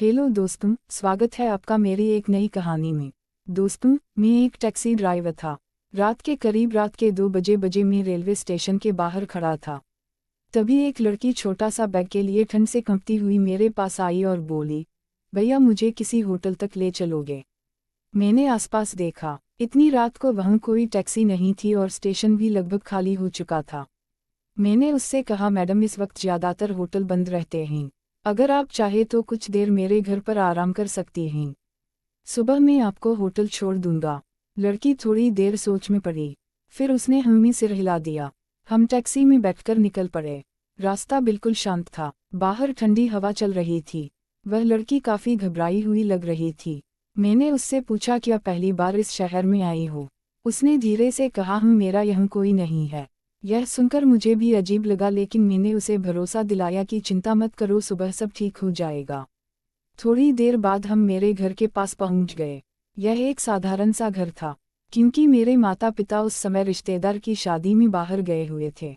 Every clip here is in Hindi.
हेलो दोस्तों, स्वागत है आपका मेरी एक नई कहानी में। दोस्तों, मैं एक टैक्सी ड्राइवर था। रात के 2 बजे मैं रेलवे स्टेशन के बाहर खड़ा था। तभी एक लड़की छोटा सा बैग के लिए ठंड से कंपती हुई मेरे पास आई और बोली, भैया मुझे किसी होटल तक ले चलोगे? मैंने आसपास देखा, इतनी रात को वहाँ कोई टैक्सी नहीं थी और स्टेशन भी लगभग खाली हो चुका था। मैंने उससे कहा, मैडम इस वक्त ज़्यादातर होटल बंद रहते हैं, अगर आप चाहे तो कुछ देर मेरे घर पर आराम कर सकती हैं। सुबह मैं आपको होटल छोड़ दूंगा। लड़की थोड़ी देर सोच में पड़ी, फिर उसने हमें सिर हिला दिया। हम टैक्सी में बैठकर निकल पड़े। रास्ता बिल्कुल शांत था, बाहर ठंडी हवा चल रही थी। वह लड़की काफ़ी घबराई हुई लग रही थी। मैंने उससे पूछा, क्या पहली बार इस शहर में आई हो? उसने धीरे से कहा, मेरा यहाँ कोई नहीं है। यह सुनकर मुझे भी अजीब लगा, लेकिन मैंने उसे भरोसा दिलाया कि चिंता मत करो, सुबह सब ठीक हो जाएगा। थोड़ी देर बाद हम मेरे घर के पास पहुंच गए। यह एक साधारण सा घर था, क्योंकि मेरे माता पिता उस समय रिश्तेदार की शादी में बाहर गए हुए थे।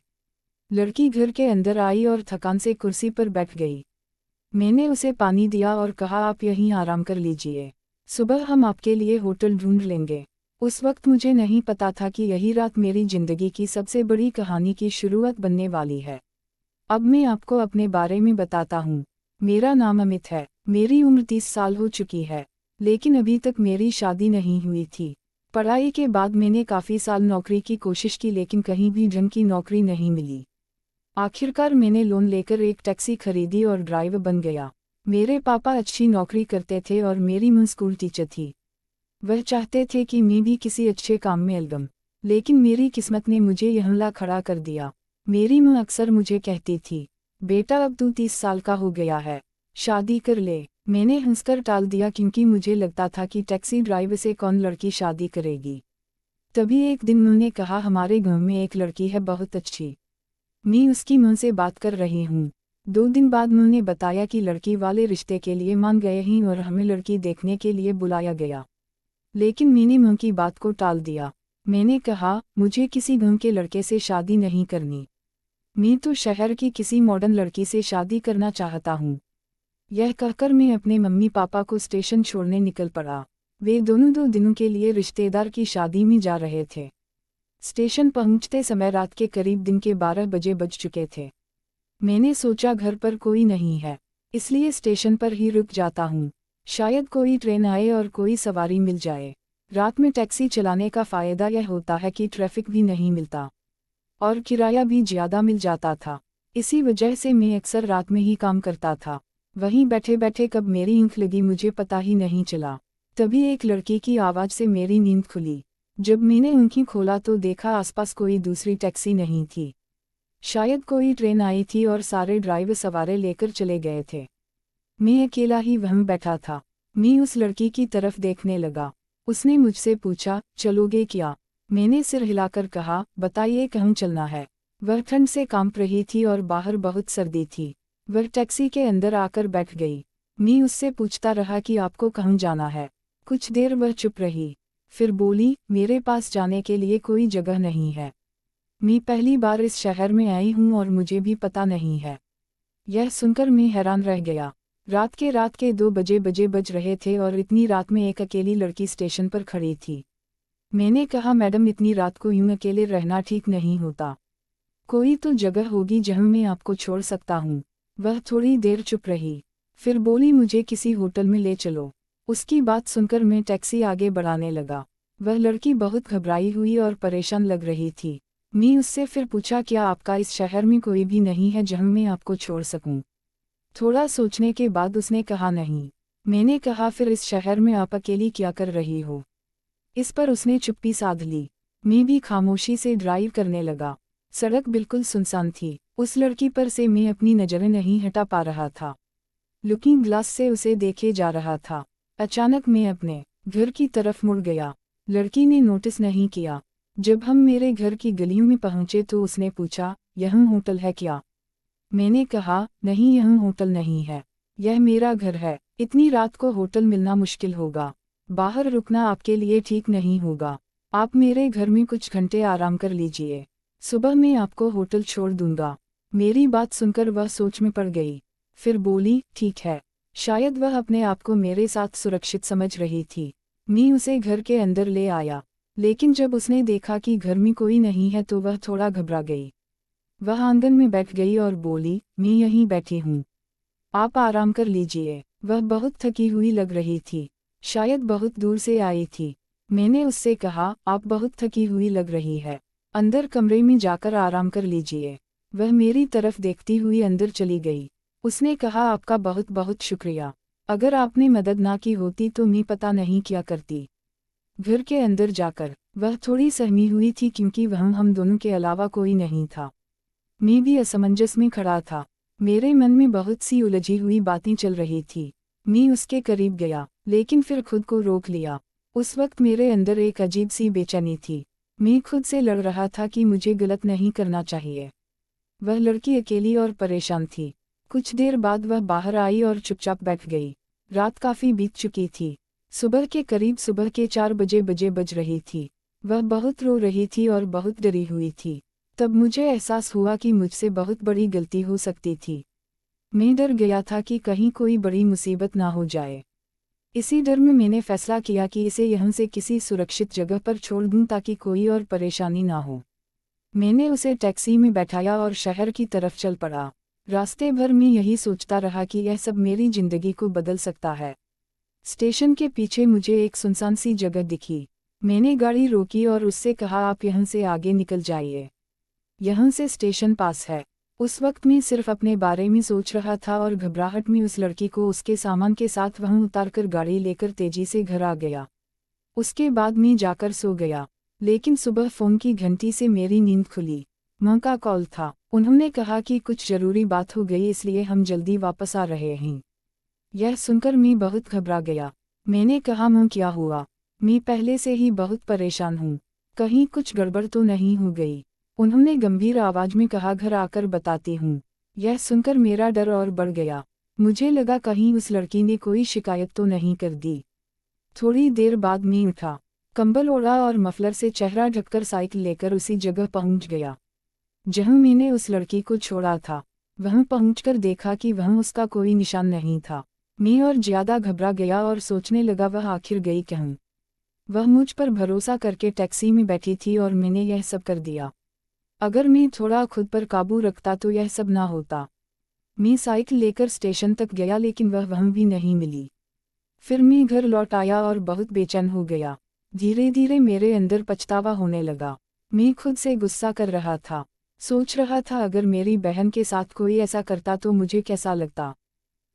लड़की घर के अंदर आई और थकान से कुर्सी पर बैठ गई। मैंने उसे पानी दिया और कहा, आप यहीं आराम कर लीजिए, सुबह हम आपके लिए होटल ढूंढ लेंगे। उस वक्त मुझे नहीं पता था कि यही रात मेरी जिंदगी की सबसे बड़ी कहानी की शुरुआत बनने वाली है। अब मैं आपको अपने बारे में बताता हूँ। मेरा नाम अमित है। मेरी उम्र 30 साल हो चुकी है, लेकिन अभी तक मेरी शादी नहीं हुई थी। पढ़ाई के बाद मैंने काफ़ी साल नौकरी की कोशिश की, लेकिन कहीं भी ढंग की नौकरी नहीं मिली। आखिरकार मैंने लोन लेकर एक टैक्सी खरीदी और ड्राइवर बन गया। मेरे पापा अच्छी नौकरी करते थे और मेरी मां स्कूल टीचर थी। वह चाहते थे कि मैं भी किसी अच्छे काम में लगूं, लेकिन मेरी किस्मत ने मुझे यहाँ ला खड़ा कर दिया। मेरी मां अक्सर मुझे कहती थी, बेटा अब तू 30 साल का हो गया है, शादी कर ले। मैंने हंसकर टाल दिया, क्योंकि मुझे लगता था कि टैक्सी ड्राइवर से कौन लड़की शादी करेगी। तभी एक दिन उन्होंने कहा, हमारे गांव में एक लड़की है बहुत अच्छी, मैं उसकी मां से बात कर रही हूँ। 2 दिन बाद उन्होंने बताया कि लड़की वाले रिश्ते के लिए मान गए हैं और हमें लड़की देखने के लिए बुलाया गया। लेकिन मैंने मां की बात को टाल दिया। मैंने कहा, मुझे किसी गांव के लड़के से शादी नहीं करनी, मैं तो शहर की किसी मॉडर्न लड़की से शादी करना चाहता हूँ। यह कहकर मैं अपने मम्मी पापा को स्टेशन छोड़ने निकल पड़ा। वे दोनों 2 दिनों के लिए रिश्तेदार की शादी में जा रहे थे। स्टेशन पहुंचते समय रात के करीब दिन के 12 बजे बज चुके थे। मैंने सोचा घर पर कोई नहीं है, इसलिए स्टेशन पर ही रुक जाता हूँ, शायद कोई ट्रेन आए और कोई सवारी मिल जाए। रात में टैक्सी चलाने का फ़ायदा यह होता है कि ट्रैफिक भी नहीं मिलता और किराया भी ज़्यादा मिल जाता था। इसी वजह से मैं अक्सर रात में ही काम करता था। वहीं बैठे बैठे कब मेरी ऊँख लगी मुझे पता ही नहीं चला। तभी एक लड़की की आवाज़ से मेरी नींद खुली। जब मैंने आँखें खोला तो देखा आसपास कोई दूसरी टैक्सी नहीं थी। शायद कोई ट्रेन आई थी और सारे ड्राइवर सवारे लेकर चले गए थे। मैं अकेला ही वहाँ बैठा था। मैं उस लड़की की तरफ देखने लगा। उसने मुझसे पूछा, चलोगे क्या? मैंने सिर हिलाकर कहा, बताइए कहाँ चलना है। वह ठंड से कांप रही थी और बाहर बहुत सर्दी थी। वह टैक्सी के अंदर आकर बैठ गई। मैं उससे पूछता रहा कि आपको कहाँ जाना है। कुछ देर वह चुप रही, फिर बोली, मेरे पास जाने के लिए कोई जगह नहीं है। मैं पहली बार इस शहर में आई हूँ और मुझे भी पता नहीं है। यह सुनकर मैं हैरान रह गया। रात के 2 बजे बज रहे थे और इतनी रात में एक अकेली लड़की स्टेशन पर खड़ी थी। मैंने कहा, मैडम इतनी रात को यूं अकेले रहना ठीक नहीं होता, कोई तो जगह होगी जहां मैं आपको छोड़ सकता हूँ। वह थोड़ी देर चुप रही, फिर बोली, मुझे किसी होटल में ले चलो। उसकी बात सुनकर मैं टैक्सी आगे बढ़ाने लगा। वह लड़की बहुत घबराई हुई और परेशान लग रही थी। मैं उससे फिर पूछा, क्या आपका इस शहर में कोई भी नहीं है जहां मैं आपको छोड़ सकूं? थोड़ा सोचने के बाद उसने कहा, नहीं। मैंने कहा, फिर इस शहर में आप अकेली क्या कर रही हो? इस पर उसने चुप्पी साध ली। मैं भी खामोशी से ड्राइव करने लगा। सड़क बिल्कुल सुनसान थी। उस लड़की पर से मैं अपनी नज़रें नहीं हटा पा रहा था। लुकिंग ग्लास से उसे देखे जा रहा था। अचानक मैं अपने घर की तरफ मुड़ गया। लड़की ने नोटिस नहीं किया। जब हम मेरे घर की गलियों में पहुंचे तो उसने पूछा, यहाँ होटल है क्या? मैंने कहा, नहीं यहाँ होटल नहीं है, यह मेरा घर है। इतनी रात को होटल मिलना मुश्किल होगा, बाहर रुकना आपके लिए ठीक नहीं होगा। आप मेरे घर में कुछ घंटे आराम कर लीजिए, सुबह मैं आपको होटल छोड़ दूंगा। मेरी बात सुनकर वह सोच में पड़ गई। फिर बोली, ठीक है, शायद वह अपने आप को मेरे साथ सुरक्षित समझ रही थी। मैं उसे घर के अंदर ले आया, लेकिन जब उसने देखा कि घर में कोई नहीं है तो वह थोड़ा घबरा गई। वह आंगन में बैठ गई और बोली, मैं यहीं बैठी हूँ, आप आराम कर लीजिए। वह बहुत थकी हुई लग रही थी, शायद बहुत दूर से आई थी। मैंने उससे कहा, आप बहुत थकी हुई लग रही है, अंदर कमरे में जाकर आराम कर लीजिए। वह मेरी तरफ देखती हुई अंदर चली गई। उसने कहा, आपका बहुत बहुत शुक्रिया, अगर आपने मदद ना की होती तो मैं पता नहीं क्या करती। घर के अंदर जाकर वह थोड़ी सहमी हुई थी क्योंकि वहाँ हम दोनों के अलावा कोई नहीं था। मैं भी असमंजस में खड़ा था, मेरे मन में बहुत सी उलझी हुई बातें चल रही थी। मैं उसके करीब गया, लेकिन फिर खुद को रोक लिया। उस वक्त मेरे अंदर एक अजीब सी बेचैनी थी। मैं खुद से लड़ रहा था कि मुझे गलत नहीं करना चाहिए। वह लड़की अकेली और परेशान थी। कुछ देर बाद वह बाहर आई और चुपचाप बैठ गई। रात काफ़ी बीत चुकी थी। सुबह के करीब सुबह के 4 बज रही थी। वह बहुत रो रही थी और बहुत डरी हुई थी। तब मुझे एहसास हुआ कि मुझसे बहुत बड़ी गलती हो सकती थी। मैं डर गया था कि कहीं कोई बड़ी मुसीबत ना हो जाए। इसी डर में मैंने फैसला किया कि इसे यहाँ से किसी सुरक्षित जगह पर छोड़ दूँ ताकि कोई और परेशानी ना हो। मैंने उसे टैक्सी में बैठाया और शहर की तरफ चल पड़ा। रास्ते भर में यही सोचता रहा कि यह सब मेरी जिंदगी को बदल सकता है। स्टेशन के पीछे मुझे एक सुनसान सी जगह दिखी। मैंने गाड़ी रोकी और उससे कहा, आप यहाँ से आगे निकल जाइए, यहाँ से स्टेशन पास है। उस वक्त मैं सिर्फ अपने बारे में सोच रहा था और घबराहट में उस लड़की को उसके सामान के साथ वहाँ उतारकर गाड़ी लेकर तेजी से घर आ गया। उसके बाद मैं जाकर सो गया, लेकिन सुबह फ़ोन की घंटी से मेरी नींद खुली। माँ का कॉल था, उन्होंने कहा कि कुछ ज़रूरी बात हो गई इसलिए हम जल्दी वापस आ रहे हैं। यह सुनकर मैं बहुत घबरा गया। मैंने कहा, माँ क्या हुआ? मैं पहले से ही बहुत परेशान हूँ, कहीं कुछ गड़बड़ तो नहीं हो गई? उन्होंने गंभीर आवाज़ में कहा, घर आकर बताती हूँ। यह सुनकर मेरा डर और बढ़ गया। मुझे लगा कहीं उस लड़की ने कोई शिकायत तो नहीं कर दी। थोड़ी देर बाद मैं उठा, कंबल ओढ़ा और मफलर से चेहरा ढककर साइकिल लेकर उसी जगह पहुंच गया जहां मैंने उस लड़की को छोड़ा था। वहां पहुंचकर देखा कि वहां उसका कोई निशान नहीं था। मैं और ज्यादा घबरा गया और सोचने लगा, वह आखिर गई कहाँ? वह मुझ पर भरोसा करके टैक्सी में बैठी थी और मैंने यह सब कर दिया। अगर मैं थोड़ा खुद पर काबू रखता तो यह सब ना होता। मैं साइकिल लेकर स्टेशन तक गया लेकिन वह वहाँ भी नहीं मिली। फिर मैं घर लौट आया और बहुत बेचैन हो गया। धीरे धीरे मेरे अंदर पछतावा होने लगा। मैं खुद से गुस्सा कर रहा था, सोच रहा था अगर मेरी बहन के साथ कोई ऐसा करता तो मुझे कैसा लगता।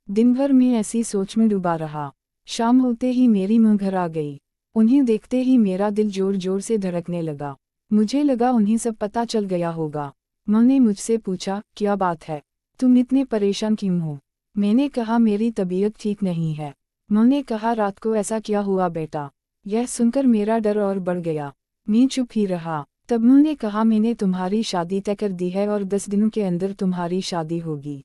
दिन भर मैं ऐसी सोच में डूबा रहा। शाम होते ही मेरी माँ घर आ गई। उन्हें देखते ही मेरा दिल जोर जोर से धड़कने लगा। मुझे लगा उन्हें सब पता चल गया होगा। माँ ने मुझसे पूछा, क्या बात है, तुम इतने परेशान क्यों हो? मैंने कहा, मेरी तबीयत ठीक नहीं है। माँ ने कहा, रात को ऐसा क्या हुआ बेटा? यह सुनकर मेरा डर और बढ़ गया। मैं चुप ही रहा। तब माँ ने कहा, मैंने तुम्हारी शादी तय कर दी है और 10 दिनों के अंदर तुम्हारी शादी होगी।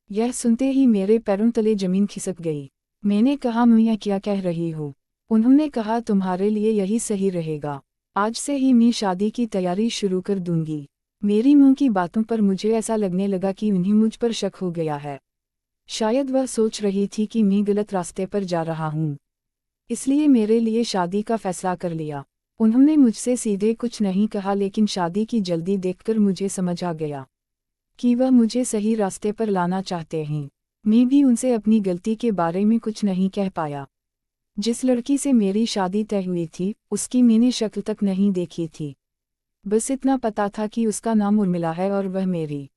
यह सुनते ही मेरे पैरों तले जमीन खिसक गई। मैंने कहा, माँ यह क्या कह रही हो? उन्होंने कहा, तुम्हारे लिए यही सही रहेगा। आज से ही मैं शादी की तैयारी शुरू कर दूंगी। मेरी माँ की बातों पर मुझे ऐसा लगने लगा कि उन्हें मुझ पर शक हो गया है। शायद वह सोच रही थी कि मैं गलत रास्ते पर जा रहा हूँ, इसलिए मेरे लिए शादी का फैसला कर लिया। उन्होंने मुझसे सीधे कुछ नहीं कहा लेकिन शादी की जल्दी देखकर मुझे समझ आ गया कि वह मुझे सही रास्ते पर लाना चाहते हैं। मैं भी उनसे अपनी गलती के बारे में कुछ नहीं कह पाया। जिस लड़की से मेरी शादी तय हुई थी उसकी मैंने शक्ल तक नहीं देखी थी। बस इतना पता था कि उसका नाम उर्मिला है और वह मेरी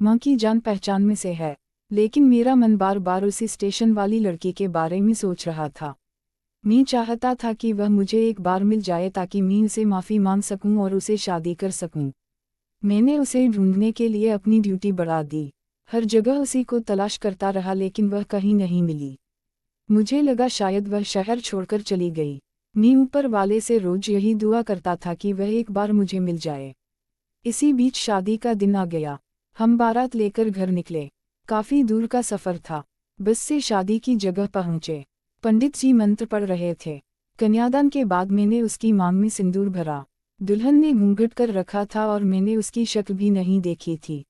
माँ की जान पहचान में से है। लेकिन मेरा मन बार बार उसी स्टेशन वाली लड़की के बारे में सोच रहा था। मैं चाहता था कि वह मुझे एक बार मिल जाए ताकि मैं उसे माफ़ी मांग सकूं और उसे शादी कर सकूं। मैंने उसे ढूंढने के लिए अपनी ड्यूटी बढ़ा दी। हर जगह उसी को तलाश करता रहा लेकिन वह कहीं नहीं मिली। मुझे लगा शायद वह शहर छोड़कर चली गई। मैं ऊपर वाले से रोज यही दुआ करता था कि वह एक बार मुझे मिल जाए। इसी बीच शादी का दिन आ गया। हम बारात लेकर घर निकले। काफ़ी दूर का सफ़र था। बस से शादी की जगह पहुँचे। पंडित जी मंत्र पढ़ रहे थे। कन्यादान के बाद मैंने उसकी मांग में सिंदूर भरा। दुल्हन ने घूंघट कर रखा था और मैंने उसकी शक्ल भी नहीं देखी थी।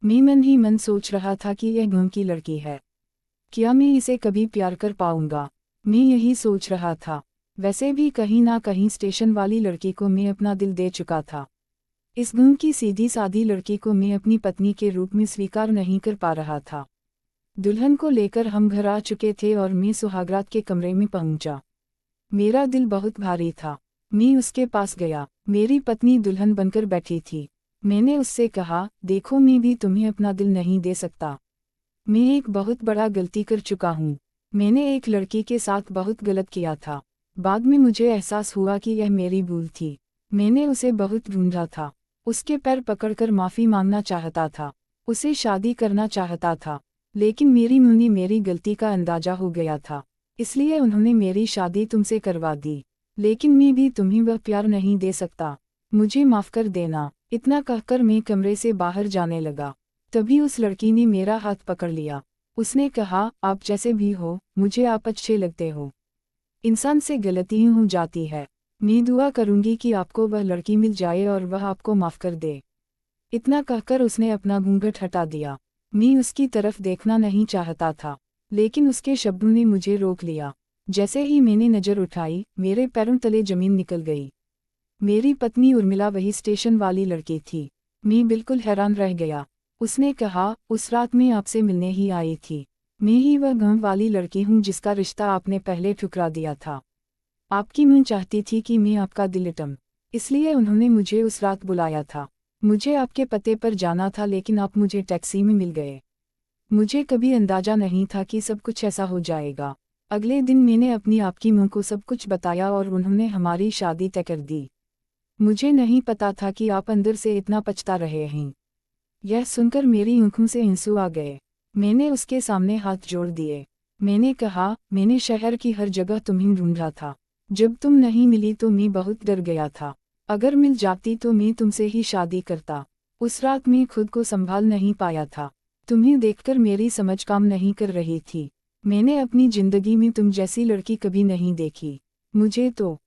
मैं मन ही मन सोच रहा था कि यह गांव की लड़की है। क्या मैं इसे कभी प्यार कर पाऊंगा? मैं यही सोच रहा था। वैसे भी कहीं ना कहीं स्टेशन वाली लड़की को मैं अपना दिल दे चुका था। इस गुम की सीधी सादी लड़की को मैं अपनी पत्नी के रूप में स्वीकार नहीं कर पा रहा था। दुल्हन को लेकर हम घर आ चुके थे और मैं सुहागरात के कमरे में पहुंचा। मेरा दिल बहुत भारी था। मैं उसके पास गया। मेरी पत्नी दुल्हन बनकर बैठी थी। मैंने उससे कहा, देखो मैं भी तुम्हें अपना दिल नहीं दे सकता। मैं एक बहुत बड़ा गलती कर चुका हूँ। मैंने एक लड़की के साथ बहुत गलत किया था। बाद में मुझे एहसास हुआ कि यह मेरी भूल थी। मैंने उसे बहुत ढूंढा था। उसके पैर पकड़कर माफ़ी मांगना चाहता था। उसे शादी करना चाहता था। लेकिन मेरी मुन्नी मेरी गलती का अंदाजा हो गया था। इसलिए उन्होंने मेरी शादी तुमसे करवा दी। लेकिन मैं भी तुम्हें वह प्यार नहीं दे सकता। मुझे माफ़ कर देना। इतना कहकर मैं कमरे से बाहर जाने लगा। तभी उस लड़की ने मेरा हाथ पकड़ लिया। उसने कहा, आप जैसे भी हो, मुझे आप अच्छे लगते हो। इंसान से गलती हो जाती है। मैं दुआ करूंगी कि आपको वह लड़की मिल जाए और वह आपको माफ़ कर दे। इतना कहकर उसने अपना घूंघट हटा दिया। मैं उसकी तरफ देखना नहीं चाहता था, लेकिन उसके शब्दों ने मुझे रोक लिया। जैसे ही मैंने नज़र उठाई, मेरे पैरों तले जमीन निकल गई। मेरी पत्नी उर्मिला वही स्टेशन वाली लड़की थी। मैं बिल्कुल हैरान रह गया। उसने कहा, उस रात मैं आपसे मिलने ही आई थी। मैं ही वह गांव वाली लड़की हूँ जिसका रिश्ता आपने पहले ठुकरा दिया था। आपकी मां चाहती थी कि मैं आपका दिल लटम, इसलिए उन्होंने मुझे उस रात बुलाया था। मुझे आपके पते पर जाना था, लेकिन आप मुझे टैक्सी में मिल गए। मुझे कभी अंदाजा नहीं था कि सब कुछ ऐसा हो जाएगा। अगले दिन मैंने अपनी आपकी मां को सब कुछ बताया और उन्होंने हमारी शादी तय कर दी। मुझे नहीं पता था कि आप अंदर से इतना पछता रहे हैं। यह सुनकर मेरी आंखों से आंसू आ गए। मैंने उसके सामने हाथ जोड़ दिए। मैंने कहा, मैंने शहर की हर जगह तुम्हें ढूंढा था। जब तुम नहीं मिली तो मैं बहुत डर गया था। अगर मिल जाती तो मैं तुमसे ही शादी करता। उस रात मैं खुद को संभाल नहीं पाया था। तुम्हें देखकर मेरी समझ काम नहीं कर रही थी। मैंने अपनी जिंदगी में तुम जैसी लड़की कभी नहीं देखी। मुझे तो